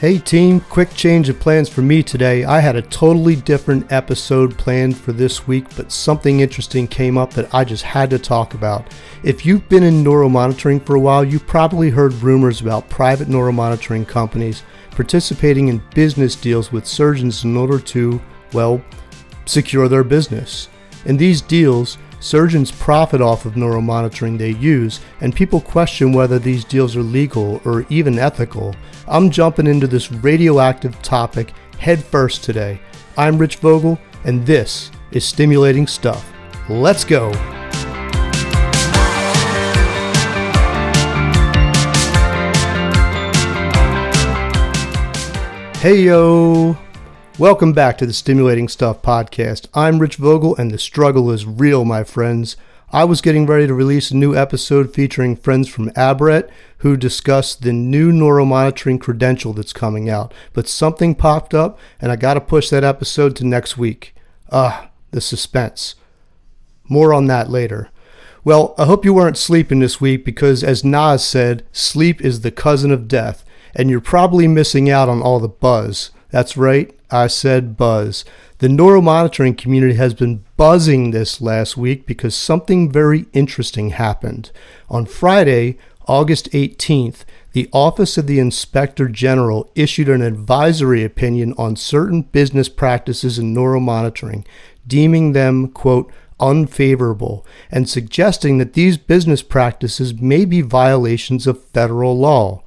Hey team, quick change of plans for me today. I had a totally different episode planned for this week, but something interesting came up that I just had to talk about. If you've been in neuromonitoring for a while, you've probably heard rumors about private neuromonitoring companies participating in business deals with surgeons in order to, secure their business. In these deals, surgeons profit off of neuromonitoring they use, and people question whether these deals are legal or even ethical. I'm jumping into this radioactive topic head first today. I'm Rich Vogel, and this is Stimulating Stuff. Let's go! Hey yo! Welcome back to the Stimulating Stuff podcast. I'm Rich Vogel, and the struggle is real, my friends. I was getting ready to release a new episode featuring friends from Aberett who discuss the new neuromonitoring credential that's coming out, but something popped up and I gotta push that episode to next week. The suspense. More on that later. Well, I hope you weren't sleeping this week because, as Nas said, sleep is the cousin of death, and you're probably missing out on all the buzz. That's right, I said buzz. The neuromonitoring community has been buzzing this last week because something very interesting happened. On Friday, August 18th, the Office of the Inspector General issued an advisory opinion on certain business practices in neuromonitoring, deeming them, quote, unfavorable, and suggesting that these business practices may be violations of federal law.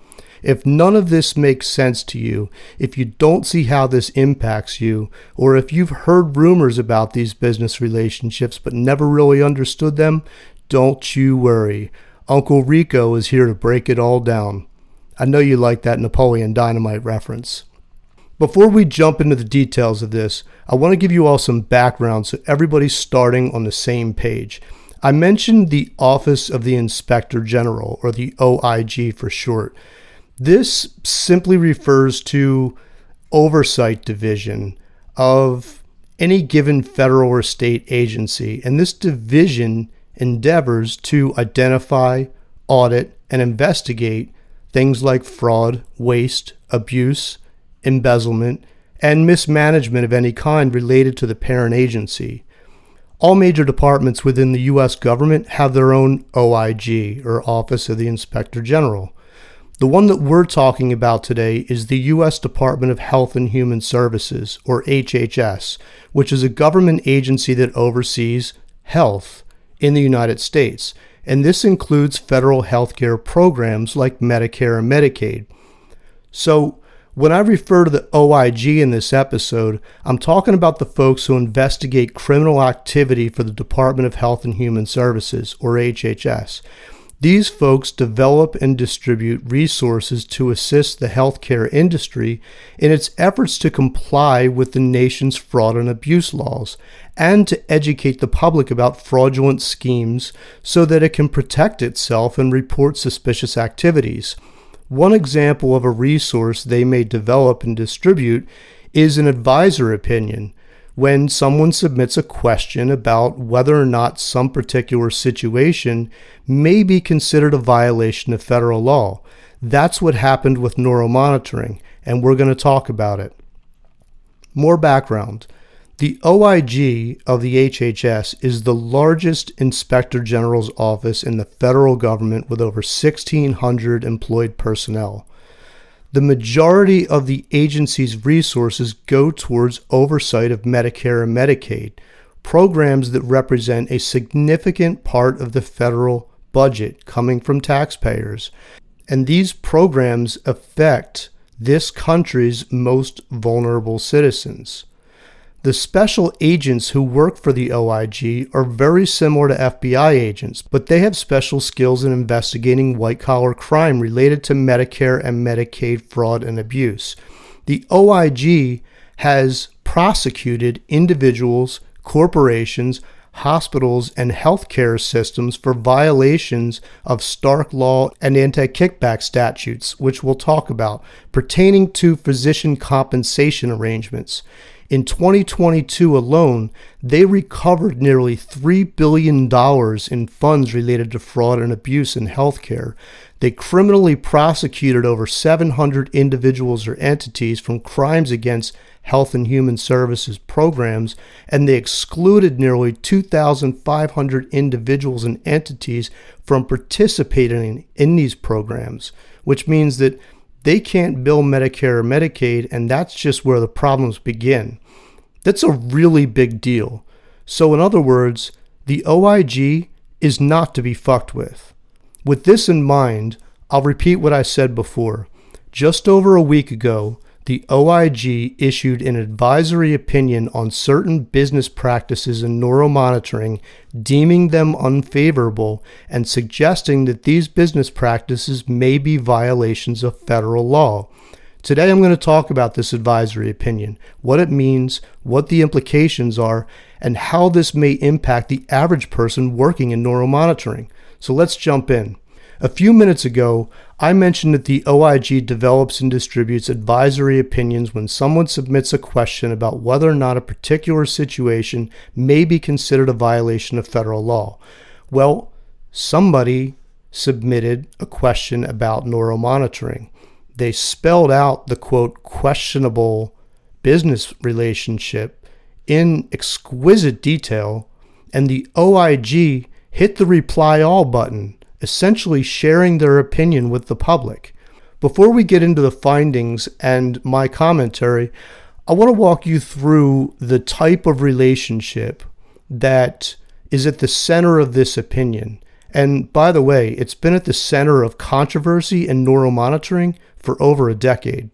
If none of this makes sense to you, if you don't see how this impacts you, or if you've heard rumors about these business relationships but never really understood them, don't you worry. Uncle Rico is here to break it all down. I know you like that Napoleon Dynamite reference. Before we jump into the details of this, I want to give you all some background so everybody's starting on the same page. I mentioned the Office of the Inspector General, or the OIG for short. This simply refers to oversight division of any given federal or state agency, and this division endeavors to identify, audit, and investigate things like fraud, waste, abuse, embezzlement, and mismanagement of any kind related to the parent agency. All major departments within the U.S. government have their own OIG, or Office of the Inspector General. The one that we're talking about today is the U.S. Department of Health and Human Services, or HHS, which is a government agency that oversees health in the United States, and this includes federal healthcare programs like Medicare and Medicaid. So, when I refer to the OIG in this episode, I'm talking about the folks who investigate criminal activity for the Department of Health and Human Services, or HHS. These folks develop and distribute resources to assist the healthcare industry in its efforts to comply with the nation's fraud and abuse laws, and to educate the public about fraudulent schemes so that it can protect itself and report suspicious activities. One example of a resource they may develop and distribute is an advisor opinion. When someone submits a question about whether or not some particular situation may be considered a violation of federal law. That's what happened with neuromonitoring, and we're going to talk about it. More background. The OIG of the HHS is the largest Inspector General's office in the federal government with over 1,600 employed personnel. The majority of the agency's resources go towards oversight of Medicare and Medicaid, programs that represent a significant part of the federal budget coming from taxpayers. And these programs affect this country's most vulnerable citizens. The special agents who work for the OIG are very similar to FBI agents, but they have special skills in investigating white-collar crime related to Medicare and Medicaid fraud and abuse. The OIG has prosecuted individuals, corporations, hospitals, and healthcare systems for violations of Stark Law and anti-kickback statutes, which we'll talk about, pertaining to physician compensation arrangements. In 2022 alone, they recovered nearly $3 billion in funds related to fraud and abuse in healthcare. They criminally prosecuted over 700 individuals or entities from crimes against Health and Human Services programs, and they excluded nearly 2,500 individuals and entities from participating in these programs, which means that they can't bill Medicare or Medicaid, and that's just where the problems begin. That's a really big deal. So in other words, the OIG is not to be fucked with. With this in mind, I'll repeat what I said before. Just over a week ago, the OIG issued an advisory opinion on certain business practices in neuromonitoring, deeming them unfavorable and suggesting that these business practices may be violations of federal law. Today I'm going to talk about this advisory opinion, what it means, what the implications are, and how this may impact the average person working in neuromonitoring. So let's jump in. A few minutes ago, I mentioned that the OIG develops and distributes advisory opinions when someone submits a question about whether or not a particular situation may be considered a violation of federal law. Well, somebody submitted a question about neuromonitoring. They spelled out the, quote, questionable business relationship in exquisite detail, and the OIG hit the reply all button, essentially sharing their opinion with the public. Before we get into the findings and my commentary, I want to walk you through the type of relationship that is at the center of this opinion. And by the way, it's been at the center of controversy in neuromonitoring for over a decade.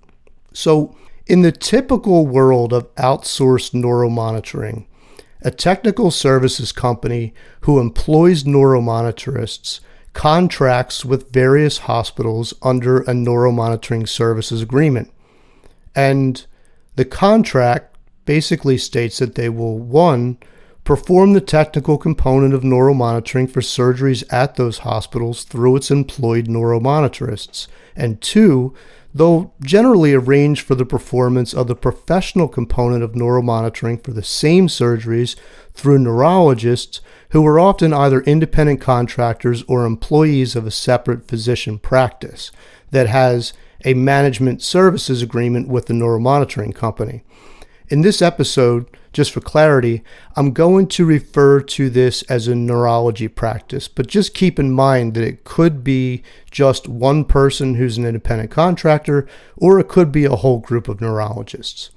So, in the typical world of outsourced neuromonitoring, a technical services company who employs neuromonitorists contracts with various hospitals under a neuromonitoring services agreement. And the contract basically states that they will, 1, perform the technical component of neuromonitoring for surgeries at those hospitals through its employed neuromonitorists, and 2, they'll generally arrange for the performance of the professional component of neuromonitoring for the same surgeries through neurologists who are often either independent contractors or employees of a separate physician practice that has a management services agreement with the neuromonitoring company. In this episode, just for clarity, I'm going to refer to this as a neurology practice, but just keep in mind that it could be just one person who's an independent contractor, or it could be a whole group of neurologists.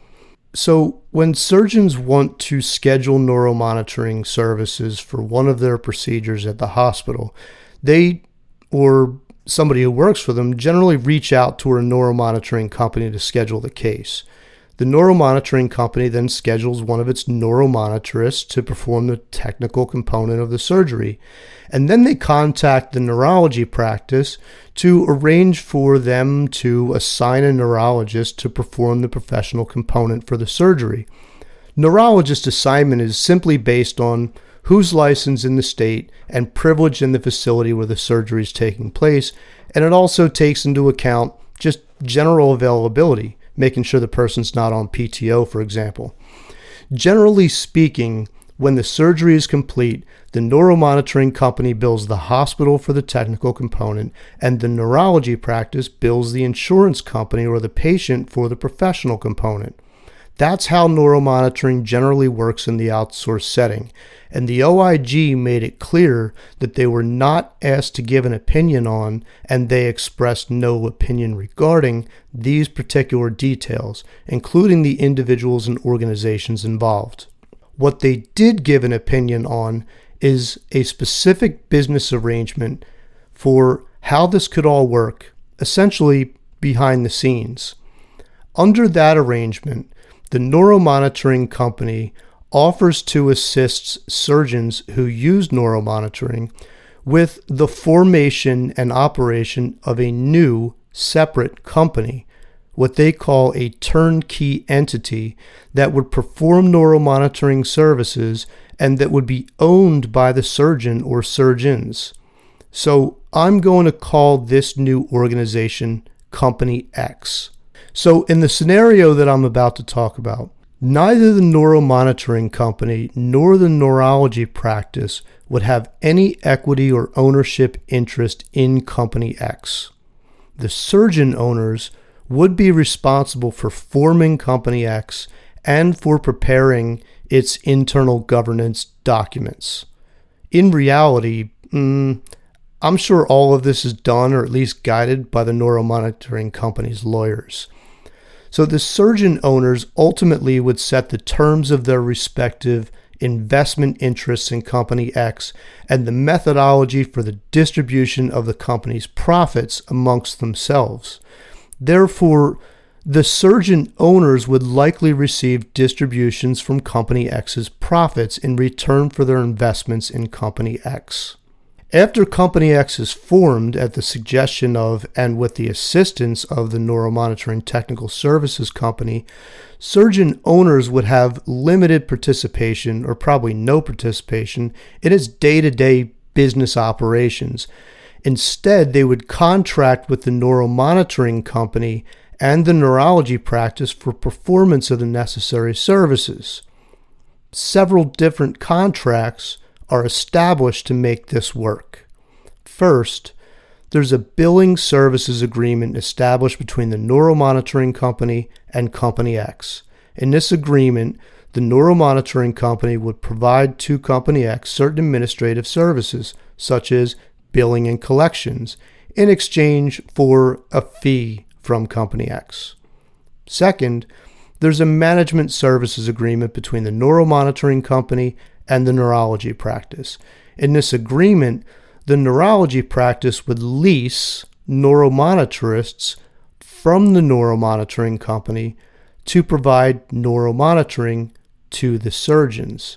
So when surgeons want to schedule neuromonitoring services for one of their procedures at the hospital, they, or somebody who works for them, generally reach out to a neuromonitoring company to schedule the case. The neuromonitoring company then schedules one of its neuromonitorists to perform the technical component of the surgery, and then they contact the neurology practice to arrange for them to assign a neurologist to perform the professional component for the surgery. Neurologist assignment is simply based on who's licensed in the state and privileged in the facility where the surgery is taking place, and it also takes into account just general availability, making sure the person's not on PTO, for example. Generally speaking, when the surgery is complete, the neuromonitoring company bills the hospital for the technical component, and the neurology practice bills the insurance company or the patient for the professional component. That's how neuromonitoring generally works in the outsourced setting, and the OIG made it clear that they were not asked to give an opinion on, and they expressed no opinion regarding these particular details, including the individuals and organizations involved. What they did give an opinion on is a specific business arrangement for how this could all work, essentially behind the scenes. Under that arrangement, the neuromonitoring company offers to assist surgeons who use neuromonitoring with the formation and operation of a new separate company, what they call a turnkey entity that would perform neuromonitoring services and that would be owned by the surgeon or surgeons. So I'm going to call this new organization Company X. So in the scenario that I'm about to talk about, Neither the neuromonitoring company nor the neurology practice would have any equity or ownership interest in Company X. The surgeon owners would be responsible for forming Company X and for preparing its internal governance documents. In reality, I'm sure all of this is done or at least guided by the neuromonitoring company's lawyers. So the surgeon owners ultimately would set the terms of their respective investment interests in Company X and the methodology for the distribution of the company's profits amongst themselves. Therefore, the surgeon owners would likely receive distributions from Company X's profits in return for their investments in Company X. After Company X is formed at the suggestion of and with the assistance of the Neuromonitoring Technical Services Company, surgeon owners would have limited participation or probably no participation in its day-to-day business operations. Instead, they would contract with the Neuromonitoring Company and the neurology practice for performance of the necessary services. Several different contracts are established to make this work. First, there's a billing services agreement established between the Neuromonitoring Company and Company X. In this agreement, the Neuromonitoring Company would provide to Company X certain administrative services, such as billing and collections, in exchange for a fee from Company X. Second, there's a management services agreement between the Neuromonitoring Company and the neurology practice. In this agreement, the neurology practice would lease neuromonitorists from the neuromonitoring company to provide neuromonitoring to the surgeons.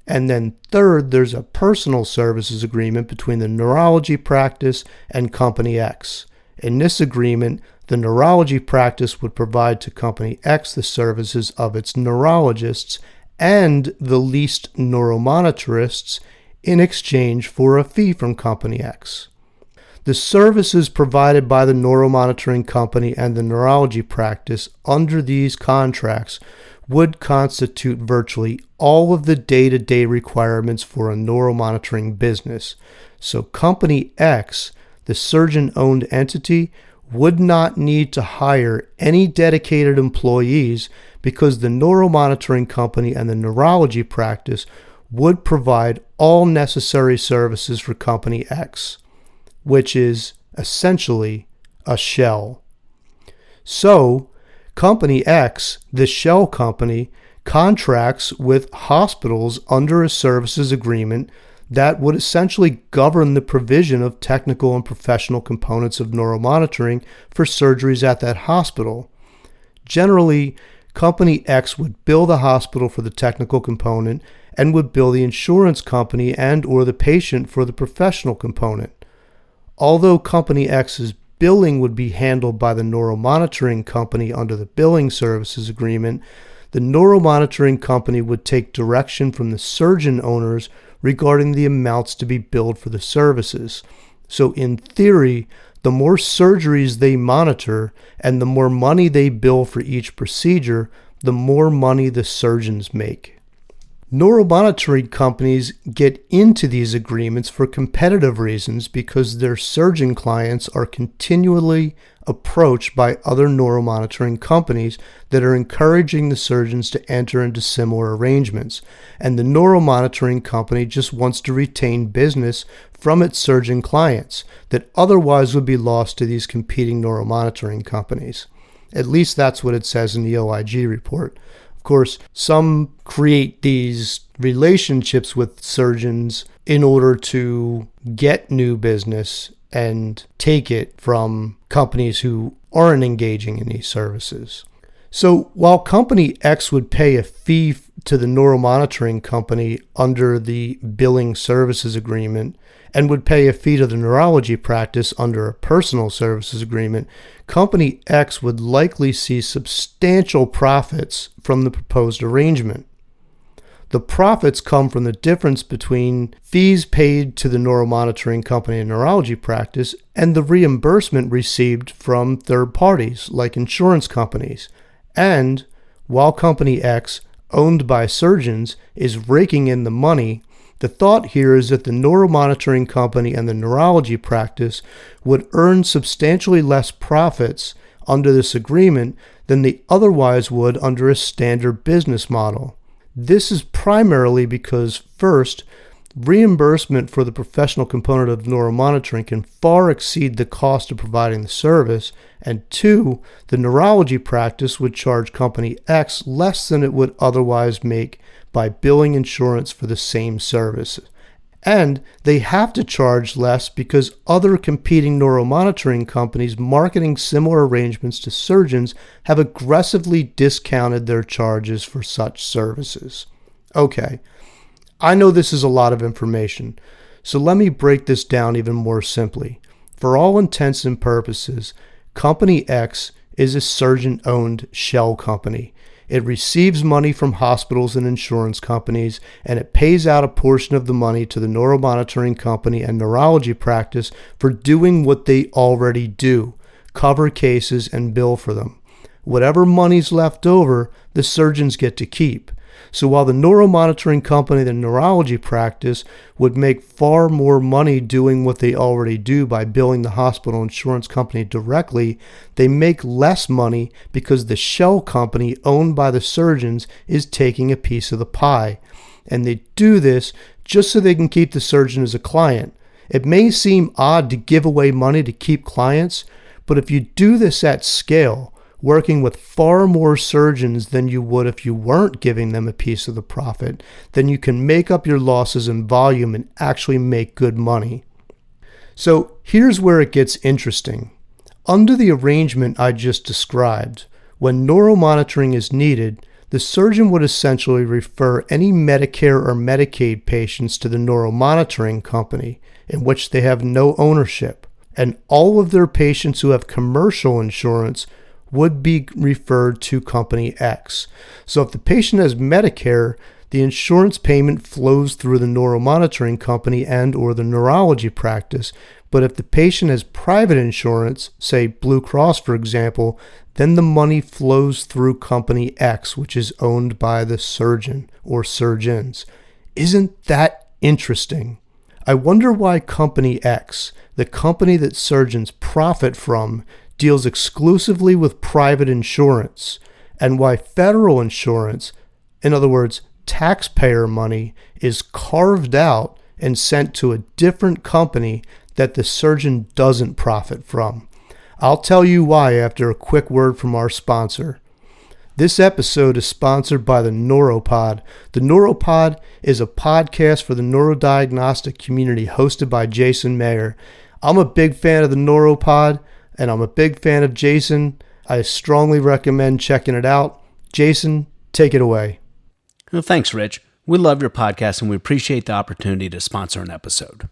And then third, there's a personal services agreement between the neurology practice and Company X. In this agreement, the neurology practice would provide to Company X the services of its neurologists and the leased neuromonitorists in exchange for a fee from Company X. The services provided by the neuromonitoring company and the neurology practice under these contracts would constitute virtually all of the day-to-day requirements for a neuromonitoring business. So Company X, the surgeon-owned entity, would not need to hire any dedicated employees because the neuromonitoring company and the neurology practice would provide all necessary services for Company X, which is essentially a shell. So, Company X, the shell company, contracts with hospitals under a services agreement that would essentially govern the provision of technical and professional components of neuromonitoring for surgeries at that hospital. Generally, Company X would bill the hospital for the technical component and would bill the insurance company and or the patient for the professional component. Although Company X's billing would be handled by the neuromonitoring company under the billing services agreement, the neuromonitoring company would take direction from the surgeon owners regarding the amounts to be billed for the services. So in theory, the more surgeries they monitor and the more money they bill for each procedure, the more money the surgeons make. Neuromonitoring companies get into these agreements for competitive reasons because their surgeon clients are continually approached by other neuromonitoring companies that are encouraging the surgeons to enter into similar arrangements. And the neuromonitoring company just wants to retain business from its surgeon clients that otherwise would be lost to these competing neuromonitoring companies. At least that's what it says in the OIG report. Of course, some create these relationships with surgeons in order to get new business and take it from companies who aren't engaging in these services. So while Company X would pay a fee to the neuromonitoring company under the billing services agreement and would pay a fee to the neurology practice under a personal services agreement, Company X would likely see substantial profits from the proposed arrangement. The profits come from the difference between fees paid to the neuromonitoring company and neurology practice and the reimbursement received from third parties like insurance companies. And while Company X, owned by surgeons, is raking in the money. The thought here is that the neuromonitoring company and the neurology practice would earn substantially less profits under this agreement than they otherwise would under a standard business model. This is primarily because, first, reimbursement for the professional component of neuromonitoring can far exceed the cost of providing the service, and two, the neurology practice would charge Company X less than it would otherwise make by billing insurance for the same service. And they have to charge less because other competing neuromonitoring companies marketing similar arrangements to surgeons have aggressively discounted their charges for such services. Okay, I know this is a lot of information, so let me break this down even more simply. For all intents and purposes, Company X is a surgeon-owned shell company. It receives money from hospitals and insurance companies, and it pays out a portion of the money to the neuromonitoring company and neurology practice for doing what they already do, cover cases and bill for them. Whatever money's left over, the surgeons get to keep. So while the neuromonitoring company and the neurology practice would make far more money doing what they already do by billing the hospital insurance company directly, they make less money because the shell company owned by the surgeons is taking a piece of the pie. And they do this just so they can keep the surgeon as a client. It may seem odd to give away money to keep clients, but if you do this at scale, working with far more surgeons than you would if you weren't giving them a piece of the profit, then you can make up your losses in volume and actually make good money. So here's where it gets interesting. Under the arrangement I just described, when neuromonitoring is needed, the surgeon would essentially refer any Medicare or Medicaid patients to the neuromonitoring company, in which they have no ownership, and all of their patients who have commercial insurance would be referred to Company X. So if the patient has Medicare, the insurance payment flows through the neuromonitoring company and or the neurology practice. But if the patient has private insurance, say Blue Cross for example, then the money flows through Company X, which is owned by the surgeon or surgeons. Isn't that interesting? I wonder why Company X, the company that surgeons profit from, deals exclusively with private insurance, and why federal insurance, in other words, taxpayer money, is carved out and sent to a different company that the surgeon doesn't profit from. I'll tell you why after a quick word from our sponsor. This episode is sponsored by the Neuropod. The Neuropod is a podcast for the neurodiagnostic community hosted by Jason Mayer. I'm a big fan of the Neuropod, and I'm a big fan of Jason. I strongly recommend checking it out. Jason, take it away. Well, thanks, Rich. We love your podcast, and we appreciate the opportunity to sponsor an episode.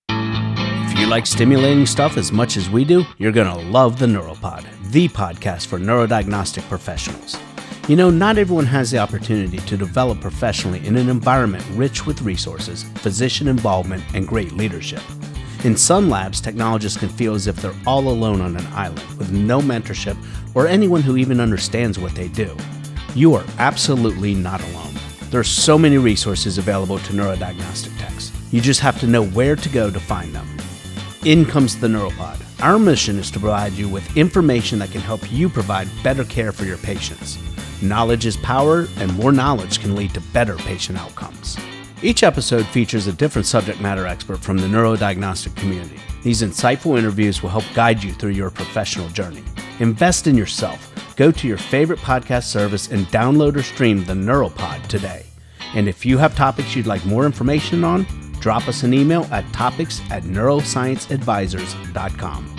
If you like stimulating stuff as much as we do, you're going to love the Neuropod, the podcast for neurodiagnostic professionals. You know, not everyone has the opportunity to develop professionally in an environment rich with resources, physician involvement, and great leadership. In some labs, technologists can feel as if they're all alone on an island with no mentorship or anyone who even understands what they do. You are absolutely not alone. There are so many resources available to neurodiagnostic techs. You just have to know where to go to find them. In comes the Neuropod. Our mission is to provide you with information that can help you provide better care for your patients. Knowledge is power, and more knowledge can lead to better patient outcomes. Each episode features a different subject matter expert from the neurodiagnostic community. These insightful interviews will help guide you through your professional journey. Invest in yourself. Go to your favorite podcast service and download or stream the Neuropod today. And if you have topics you'd like more information on, drop us an email at topics@neuroscienceadvisors.com.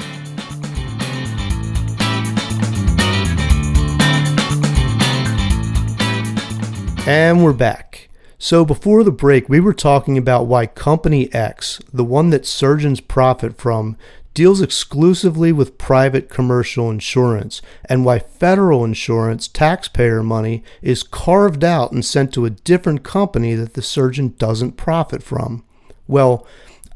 And we're back. So before the break, we were talking about why Company X, the one that surgeons profit from, deals exclusively with private commercial insurance, and why federal insurance, taxpayer money, is carved out and sent to a different company that the surgeon doesn't profit from. Well,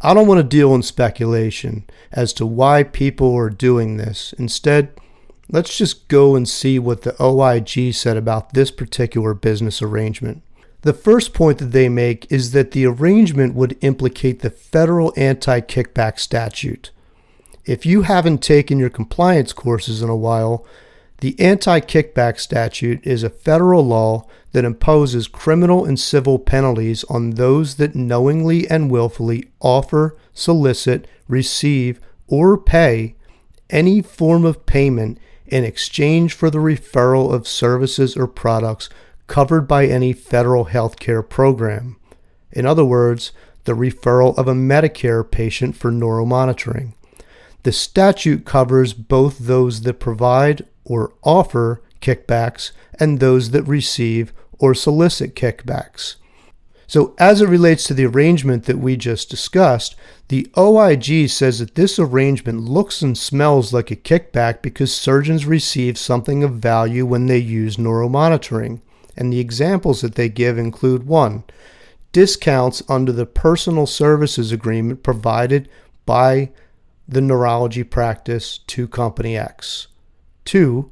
I don't want to deal in speculation as to why people are doing this. Instead, Let's just go and see what the OIG said about this particular business arrangement. The first point that they make is that the arrangement would implicate the federal anti-kickback statute. If you haven't taken your compliance courses in a while, the anti-kickback statute is a federal law that imposes criminal and civil penalties on those that knowingly and willfully offer, solicit, receive, or pay any form of payment in exchange for the referral of services or products covered by any federal health care program. In other words, the referral of a Medicare patient for neuromonitoring. The statute covers both those that provide or offer kickbacks and those that receive or solicit kickbacks. So as it relates to the arrangement that we just discussed, the OIG says that this arrangement looks and smells like a kickback because surgeons receive something of value when they use neuromonitoring. And the examples that they give include 1. Discounts under the personal services agreement provided by the neurology practice to Company X. 2.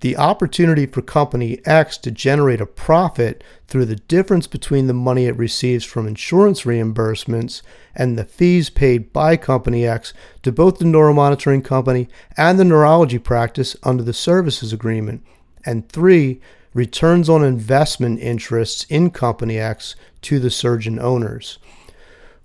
The opportunity for Company X to generate a profit through the difference between the money it receives from insurance reimbursements and the fees paid by Company X to both the neuromonitoring company and the neurology practice under the services agreement. And 3. Returns on investment interests in Company X to the surgeon owners.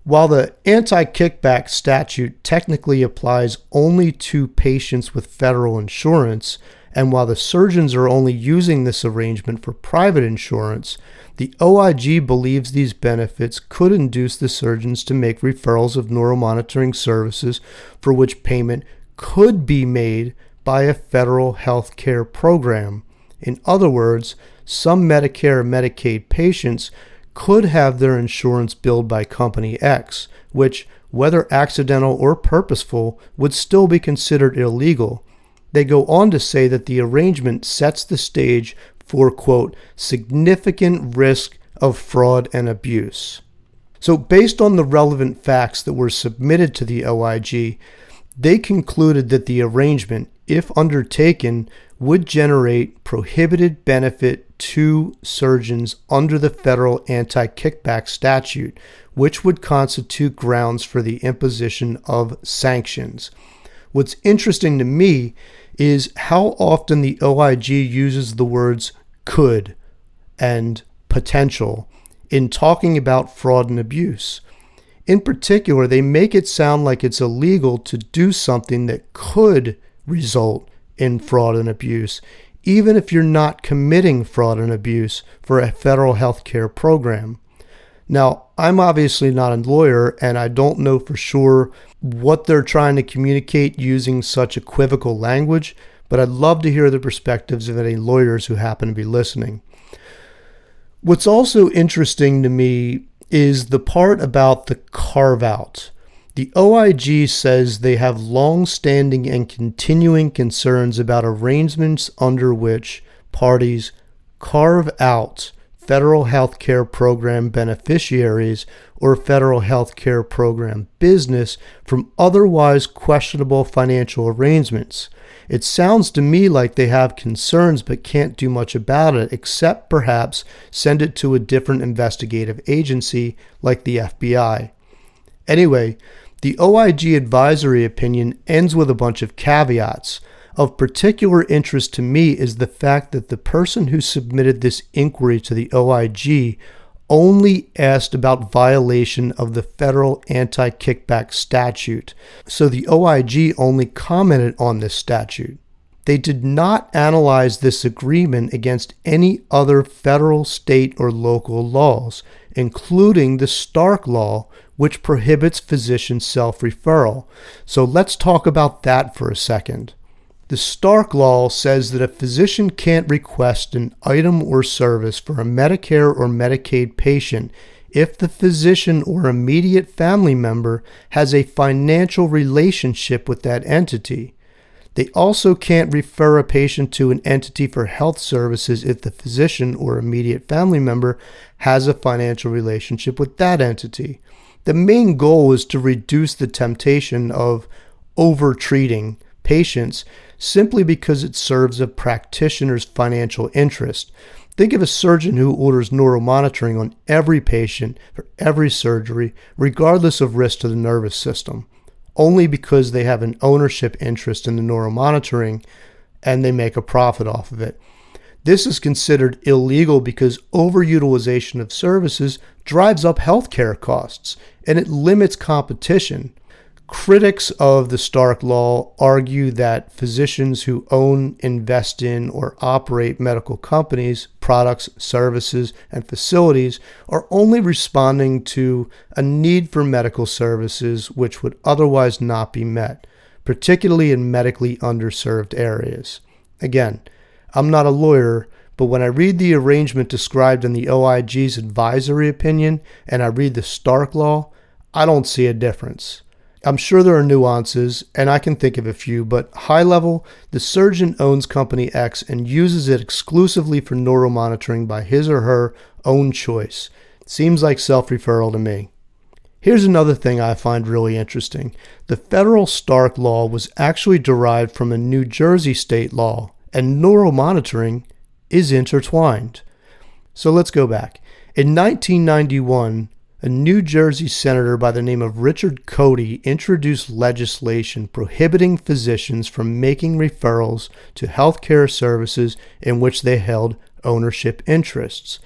While the anti-kickback statute technically applies only to patients with federal insurance, and while the surgeons are only using this arrangement for private insurance, the OIG believes these benefits could induce the surgeons to make referrals of neuromonitoring services for which payment could be made by a federal health care program. In other words, some Medicare and Medicaid patients could have their insurance billed by Company X, which, whether accidental or purposeful, would still be considered illegal. They go on to say that the arrangement sets the stage for, quote, significant risk of fraud and abuse. So based on the relevant facts that were submitted to the OIG, they concluded that the arrangement, if undertaken, would generate prohibited benefit to surgeons under the federal anti-kickback statute, which would constitute grounds for the imposition of sanctions. What's interesting to me is how often the OIG uses the words could and potential in talking about fraud and abuse. In particular, they make it sound like it's illegal to do something that could result in fraud and abuse, even if you're not committing fraud and abuse for a federal health care program. Now, I'm obviously not a lawyer, and I don't know for sure what they're trying to communicate using such equivocal language, but I'd love to hear the perspectives of any lawyers who happen to be listening. What's also interesting to me is the part about the carve-out. The OIG says they have long-standing and continuing concerns about arrangements under which parties carve out federal health care program beneficiaries or federal health care program business from otherwise questionable financial arrangements. It sounds to me like they have concerns but can't do much about it, except perhaps send it to a different investigative agency like the FBI. Anyway, the OIG advisory opinion ends with a bunch of caveats. Of particular interest to me is the fact that the person who submitted this inquiry to the OIG only asked about violation of the federal anti-kickback statute. So the OIG only commented on this statute. They did not analyze this agreement against any other federal, state, or local laws, including the Stark Law, which prohibits physician self-referral. So let's talk about that for a second. The Stark Law says that a physician can't request an item or service for a Medicare or Medicaid patient if the physician or immediate family member has a financial relationship with that entity. They also can't refer a patient to an entity for health services if the physician or immediate family member has a financial relationship with that entity. The main goal is to reduce the temptation of over-treating patients simply because it serves a practitioner's financial interest. Think of a surgeon who orders neuromonitoring on every patient for every surgery, regardless of risk to the nervous system, only because they have an ownership interest in the neuromonitoring and they make a profit off of it. This is considered illegal because overutilization of services drives up healthcare costs and it limits competition. Critics of the Stark Law argue that physicians who own, invest in, or operate medical companies, products, services, and facilities are only responding to a need for medical services which would otherwise not be met, particularly in medically underserved areas. Again, I'm not a lawyer, but when I read the arrangement described in the OIG's advisory opinion and I read the Stark Law, I don't see a difference. I'm sure there are nuances, and I can think of a few, but high level, the surgeon owns Company X and uses it exclusively for neuromonitoring by his or her own choice. Seems like self-referral to me. Here's another thing I find really interesting. The federal Stark Law was actually derived from a New Jersey state law, and neuromonitoring is intertwined. So let's go back. In 1991, a New Jersey senator by the name of Richard Cody introduced legislation prohibiting physicians from making referrals to healthcare services in which they held ownership interests.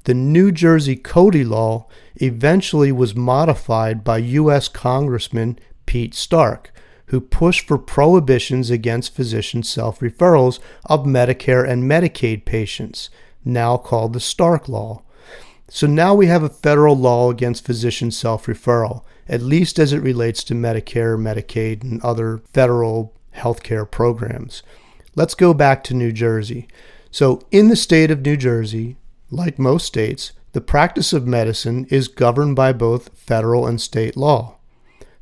The New Jersey Cody Law eventually was modified by U.S. Congressman Pete Stark, who pushed for prohibitions against physician self-referrals of Medicare and Medicaid patients, now called the Stark Law. So now we have a federal law against physician self-referral, at least as it relates to Medicare, Medicaid, and other federal healthcare programs. Let's go back to New Jersey. So in the state of New Jersey, like most states, the practice of medicine is governed by both federal and state law.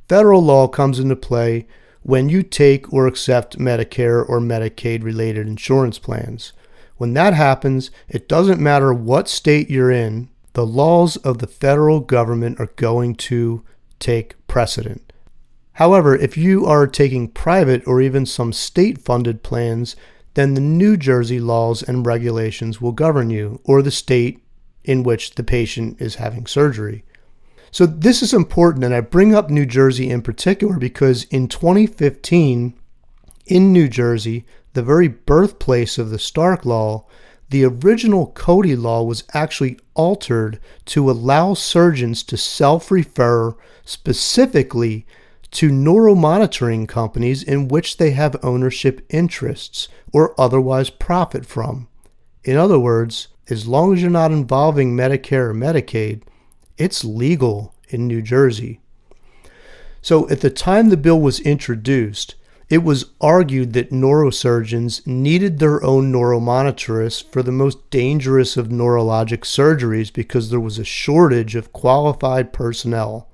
Federal law comes into play when you take or accept Medicare or Medicaid-related insurance plans. When that happens, it doesn't matter what state you're in, the laws of the federal government are going to take precedent. However, if you are taking private or even some state-funded plans, then the New Jersey laws and regulations will govern you, or the state in which the patient is having surgery. So this is important, and I bring up New Jersey in particular because in 2015, in New Jersey, the very birthplace of the Stark Law, the original Cody Law was actually altered to allow surgeons to self-refer specifically to neuromonitoring companies in which they have ownership interests or otherwise profit from. In other words, as long as you're not involving Medicare or Medicaid, it's legal in New Jersey. So at the time the bill was introduced, it was argued that neurosurgeons needed their own neuromonitorists for the most dangerous of neurologic surgeries because there was a shortage of qualified personnel.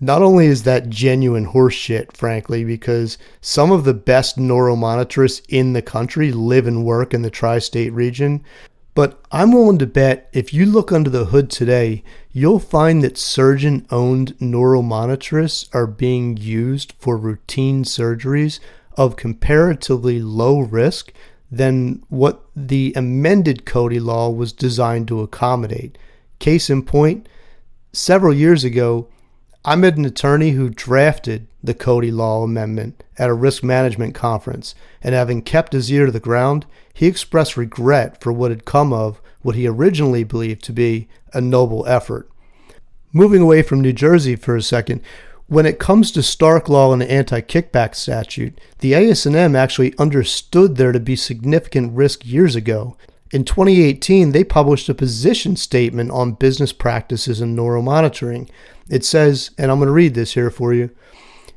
Not only is that genuine horseshit, frankly, because some of the best neuromonitorists in the country live and work in the tri-state region, but I'm willing to bet if you look under the hood today, you'll find that surgeon-owned neuromonitorists are being used for routine surgeries of comparatively low risk than what the amended Cody Law was designed to accommodate. Case in point, several years ago, I met an attorney who drafted the Cody Law amendment at a risk management conference, and having kept his ear to the ground, he expressed regret for what had come of what he originally believed to be a noble effort. Moving away from New Jersey for a second, when it comes to Stark Law and the anti-kickback statute, the ASNM actually understood there to be significant risk years ago. In 2018, they published a position statement on business practices and neuromonitoring. It says, and I'm going to read this here for you,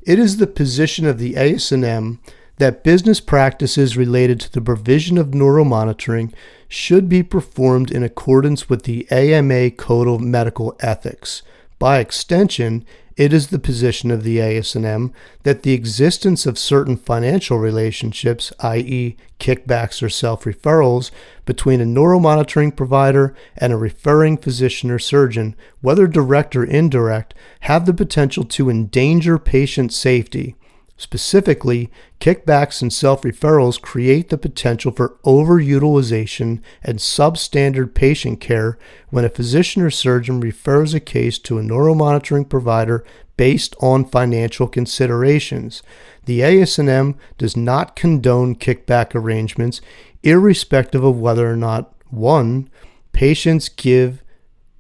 "It is the position of the ASNM that business practices related to the provision of neuromonitoring should be performed in accordance with the AMA Code of Medical Ethics. By extension, it is the position of the ASNM that the existence of certain financial relationships, i.e. kickbacks or self-referrals, between a neuromonitoring provider and a referring physician or surgeon, whether direct or indirect, have the potential to endanger patient safety. Specifically, kickbacks and self-referrals create the potential for overutilization and substandard patient care when a physician or surgeon refers a case to a neuromonitoring provider based on financial considerations. The ASNM does not condone kickback arrangements, irrespective of whether or not, 1, patients give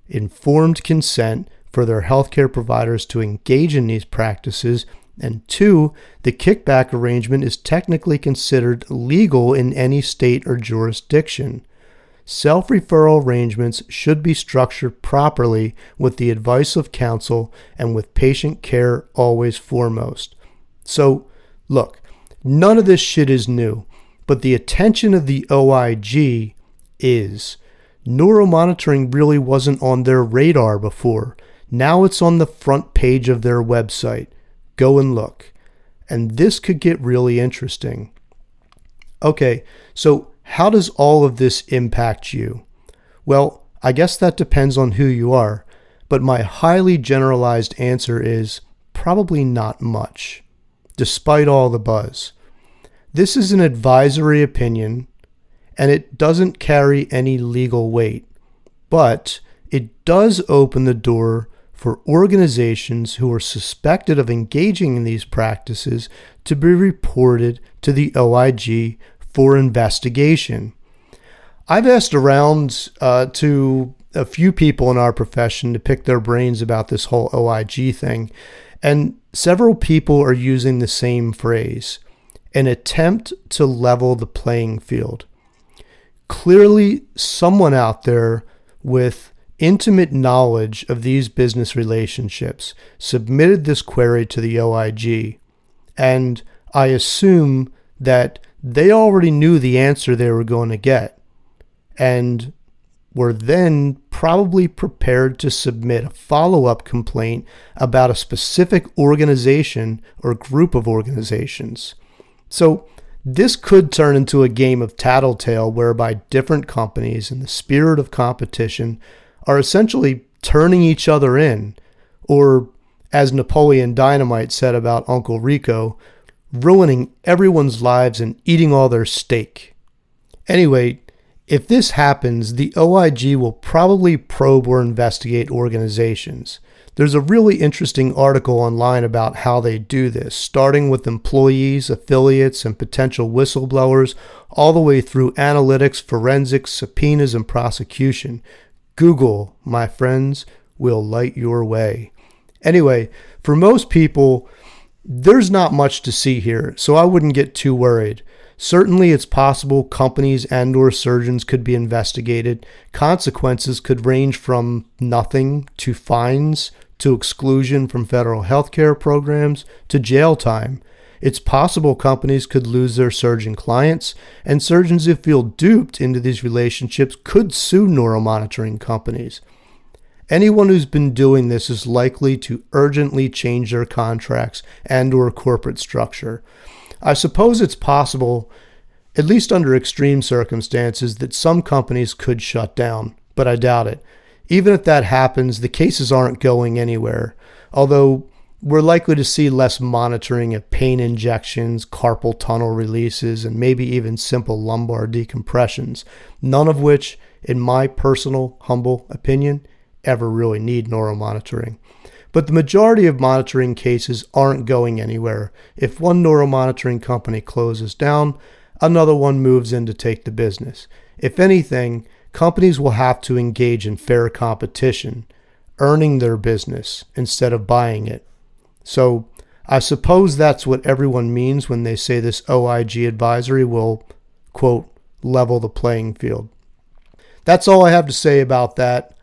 informed consent for their healthcare providers to engage in these practices, and 2, the kickback arrangement is technically considered legal in any state or jurisdiction. Self-referral arrangements should be structured properly with the advice of counsel and with patient care always foremost. So, look, none of this shit is new, but the attention of the OIG is. Neuromonitoring really wasn't on their radar before. Now it's on the front page of their website. Go and look. And this could get really interesting. Okay, so how does all of this impact you? Well, I guess that depends on who you are, but my highly generalized answer is probably not much, despite all the buzz. This is an advisory opinion, and it doesn't carry any legal weight, but it does open the door for organizations who are suspected of engaging in these practices to be reported to the OIG for investigation. I've asked around to a few people in our profession to pick their brains about this whole OIG thing, and several people are using the same phrase, an attempt to level the playing field. Clearly, someone out there with intimate knowledge of these business relationships submitted this query to the OIG, and I assume that they already knew the answer they were going to get and were then probably prepared to submit a follow-up complaint about a specific organization or group of organizations. So this could turn into a game of tattletale whereby different companies in the spirit of competition are essentially turning each other in, or as Napoleon Dynamite said about Uncle Rico, ruining everyone's lives and eating all their steak. Anyway, if this happens, the OIG will probably probe or investigate organizations. There's a really interesting article online about how they do this, starting with employees, affiliates, and potential whistleblowers, all the way through analytics, forensics, subpoenas, and prosecution. Google, my friends, will light your way. Anyway, for most people, there's not much to see here, so I wouldn't get too worried. Certainly, it's possible companies and/or surgeons could be investigated. Consequences could range from nothing to fines to exclusion from federal healthcare programs to jail time. It's possible companies could lose their surgeon clients, and surgeons who feel duped into these relationships could sue neuromonitoring companies. Anyone who's been doing this is likely to urgently change their contracts and/or corporate structure. I suppose it's possible, at least under extreme circumstances, that some companies could shut down, but I doubt it. Even if that happens, the cases aren't going anywhere, although we're likely to see less monitoring of pain injections, carpal tunnel releases, and maybe even simple lumbar decompressions, none of which, in my personal, humble opinion, ever really need neuromonitoring. But the majority of monitoring cases aren't going anywhere. If one neuromonitoring company closes down, another one moves in to take the business. If anything, companies will have to engage in fair competition, earning their business instead of buying it. So I suppose that's what everyone means when they say this OIG advisory will, quote, level the playing field. That's all I have to say about that.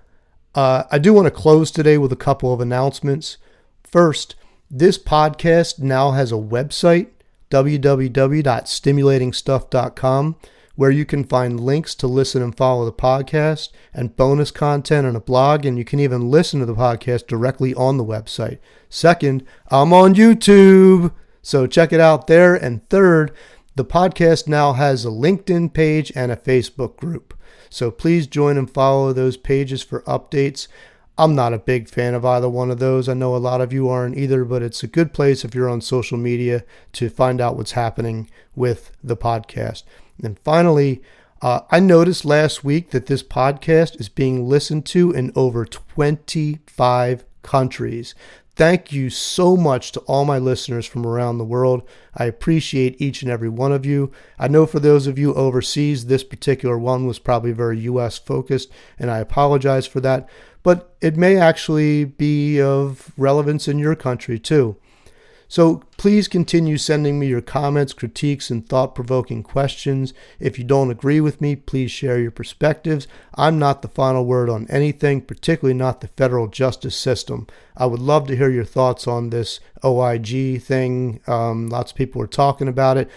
I do want to close today with a couple of announcements. First, this podcast now has a website, www.stimulatingstuff.com, where you can find links to listen and follow the podcast and bonus content and a blog, and you can even listen to the podcast directly on the website. Second, I'm on YouTube, so check it out there. And third, the podcast now has a LinkedIn page and a Facebook group. So please join and follow those pages for updates. I'm not a big fan of either one of those. I know a lot of you aren't either, but it's a good place if you're on social media to find out what's happening with the podcast. And finally, I noticed last week that this podcast is being listened to in over 25 countries. Thank you so much to all my listeners from around the world. I appreciate each and every one of you. I know for those of you overseas, this particular one was probably very U.S. focused, and I apologize for that. But it may actually be of relevance in your country too. So please continue sending me your comments, critiques, and thought-provoking questions. If you don't agree with me, please share your perspectives. I'm not the final word on anything, particularly not the federal justice system. I would love to hear your thoughts on this OIG thing. Lots of people are talking about it.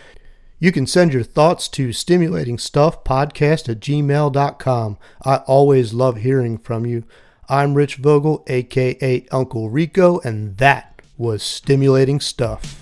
You can send your thoughts to stimulatingstuffpodcast@gmail.com. I always love hearing from you. I'm Rich Vogel, a.k.a. Uncle Rico, and that was Stimulating Stuff.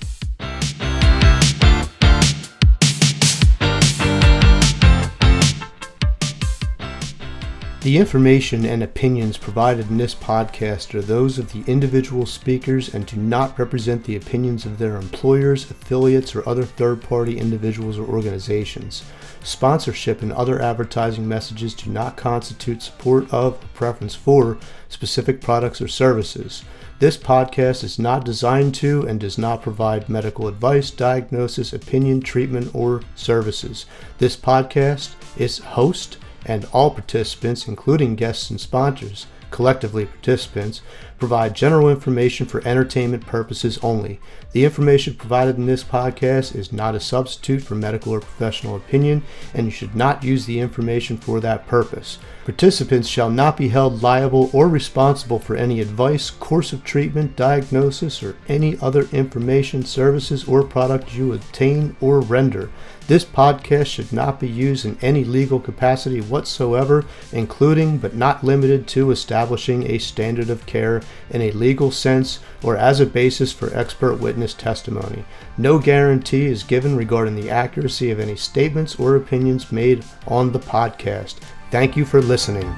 The information and opinions provided in this podcast are those of the individual speakers and do not represent the opinions of their employers, affiliates, or other third-party individuals or organizations. Sponsorship and other advertising messages do not constitute support of or preference for specific products or services. This podcast is not designed to and does not provide medical advice, diagnosis, opinion, treatment, or services. This podcast, its host, and all participants, including guests and sponsors, collectively participants, provide general information for entertainment purposes only. The information provided in this podcast is not a substitute for medical or professional opinion, and you should not use the information for that purpose. Participants shall not be held liable or responsible for any advice, course of treatment, diagnosis, or any other information, services, or product you obtain or render. This podcast should not be used in any legal capacity whatsoever, including but not limited to establishing a standard of care in a legal sense or as a basis for expert witness testimony. No guarantee is given regarding the accuracy of any statements or opinions made on the podcast. Thank you for listening.